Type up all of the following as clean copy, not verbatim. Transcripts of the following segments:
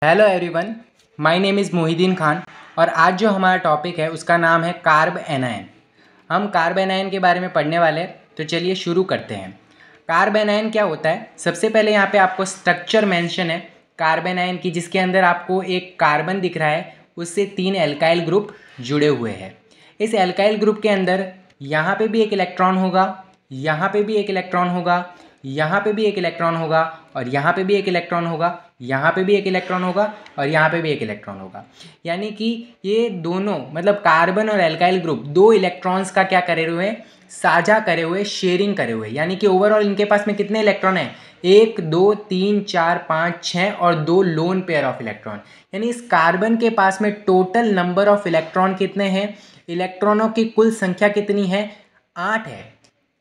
Hello everyone, my name is Mohideen Khan और आज जो हमारा टॉपिक है उसका नाम है कार्ब एनायन। हम कार्ब एनायन के बारे में पढ़ने वाले हैं, तो चलिए शुरू करते हैं। कार्ब एनायन क्या होता है? सबसे पहले यहाँ पे आपको स्ट्रक्चर मेंशन है कार्ब एनायन की, जिसके अंदर आपको एक कार्बन दिख रहा है, उससे 3 एल्काइल ग्रुप जुड़े हुए हैं। इस एल्काइल ग्रुप के अंदर यहाँ पे भी एक इलेक्ट्रॉन होगा, यहाँ पे भी एक इलेक्ट्रॉन होगा, यहाँ पे भी एक इलेक्ट्रॉन होगा और यहाँ पे भी एक इलेक्ट्रॉन होगा, यहाँ पे भी एक इलेक्ट्रॉन होगा और यहाँ पे भी एक इलेक्ट्रॉन होगा। यानी कि ये दोनों मतलब कार्बन और एल्काइल ग्रुप 2 इलेक्ट्रॉन्स का क्या करे हुए हैं, साझा करे हुए, शेयरिंग करे हुए। यानी कि ओवरऑल इनके पास में कितने इलेक्ट्रॉन हैं? 1 2 3 4 5 6 और 2 लोन पेयर ऑफ इलेक्ट्रॉन। यानी इस कार्बन के पास में टोटल नंबर ऑफ इलेक्ट्रॉन कितने हैं? इलेक्ट्रॉनों की कुल संख्या कितनी है? 8 है।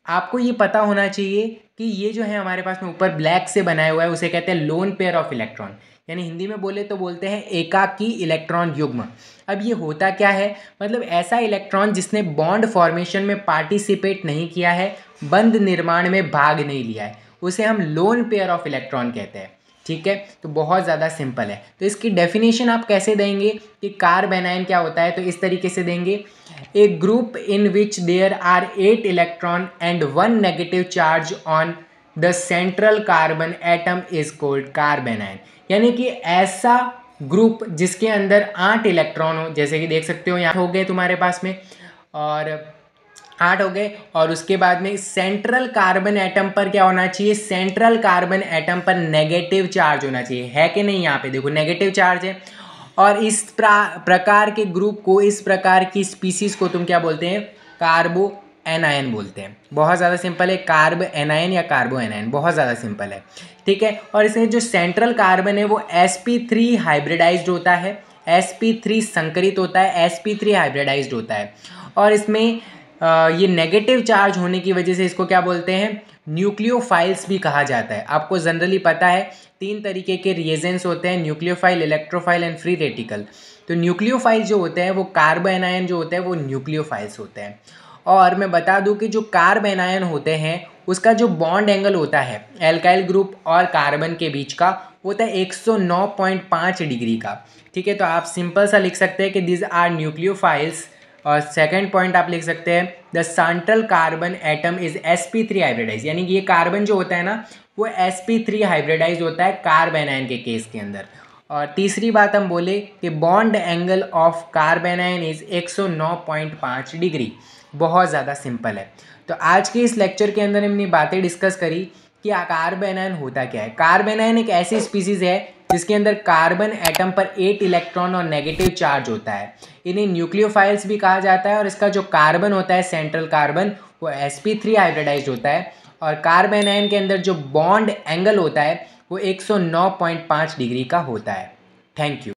आपको ये पता होना चाहिए कि ये जो है हमारे पास में ऊपर ब्लैक से बनाया हुआ है, उसे कहते हैं लोन पेयर ऑफ इलेक्ट्रॉन। यानी हिंदी में बोले तो बोलते हैं एकाकी इलेक्ट्रॉन युग्म। अब ये होता क्या है? मतलब ऐसा इलेक्ट्रॉन जिसने बॉन्ड फॉर्मेशन में पार्टिसिपेट नहीं किया है, बंध निर्माण में भाग नहीं लिया है, उसे हम लोन पेयर ऑफ इलेक्ट्रॉन कहते हैं। ठीक है, तो बहुत ज़्यादा सिंपल है। तो इसकी डेफिनेशन आप कैसे देंगे कि कार्ब एनायन क्या होता है? तो इस तरीके से देंगे, a group in which there are 8 electron and 1 negative charge on the central carbon atom is called carbanion. यानी कि ऐसा ग्रुप जिसके अंदर 8 इलेक्ट्रॉन हो, जैसे कि देख सकते हो यहाँ हो गए तुम्हारे पास में, और 8 हो गए, और उसके बाद में सेंट्रल कार्बन एटम पर क्या होना चाहिए? सेंट्रल कार्बन एटम पर नेगेटिव चार्ज होना चाहिए। है कि नहीं? यहाँ पे देखो नेगेटिव चार्ज है। और इस प्रकार के ग्रुप को, इस प्रकार की स्पीसीज को तुम क्या बोलते हैं? कार्बो एनायन बोलते हैं। बहुत ज़्यादा सिंपल है, कार्ब एनायन या कार्बो एनायन, बहुत ज़्यादा सिंपल है। ठीक है, और इसमें जो सेंट्रल कार्बन है वो sp3 हाइब्रिडाइज्ड होता है, sp3 संकरित होता है, sp3 हाइब्रिडाइज्ड होता है। और इसमें ये नेगेटिव चार्ज होने की वजह से इसको क्या बोलते हैं? न्यूक्लियोफाइल्स भी कहा जाता है। आपको जनरली पता है 3 तरीके के रिएजेंट्स होते हैं, nucleophile, electrophile and free radical. तो न्यूक्लियोफाइल जो होते हैं वो कार्ब एनायन जो होते हैं वो न्यूक्लियोफाइल्स होते हैं। और मैं बता दूं कि जो कार्ब एनायन होते हैं उसका जो बॉन्ड एंगल होता है एल्काइल ग्रुप और कार्बन के बीच का होता है 109.5 डिग्री का। ठीक है, तो आप सिंपल सा लिख सकते हैं कि दिस आर न्यूक्लियोफाइल्स। और सेकंड पॉइंट आप लिख सकते हैं the central carbon atom is sp3 hybridize. यानी कि ये कार्बन जो होता है ना वो sp3 हाइब्रिडाइज होता है कार्ब एनायन के केस के अंदर। और तीसरी बात हम बोले कि bond angle of carb anion is 109.5 degree. बहुत ज़्यादा सिंपल है। तो आज के इस लेक्चर के अंदर हमने बातें डिस्कस करी कि कार्ब एनायन होता क्या है। कार्ब एनायन एक ऐसी स्पीसीज है जिसके अंदर कार्बन एटम पर 8 इलेक्ट्रॉन और नेगेटिव चार्ज होता है। इन्हें न्यूक्लियोफाइल्स भी कहा जाता है। और इसका जो कार्बन होता है सेंट्रल कार्बन वो sp3 हाइब्रिडाइज्ड होता है। और कार्ब एनायन के अंदर जो बॉन्ड एंगल होता है वो 109.5 डिग्री का होता है। Thank you.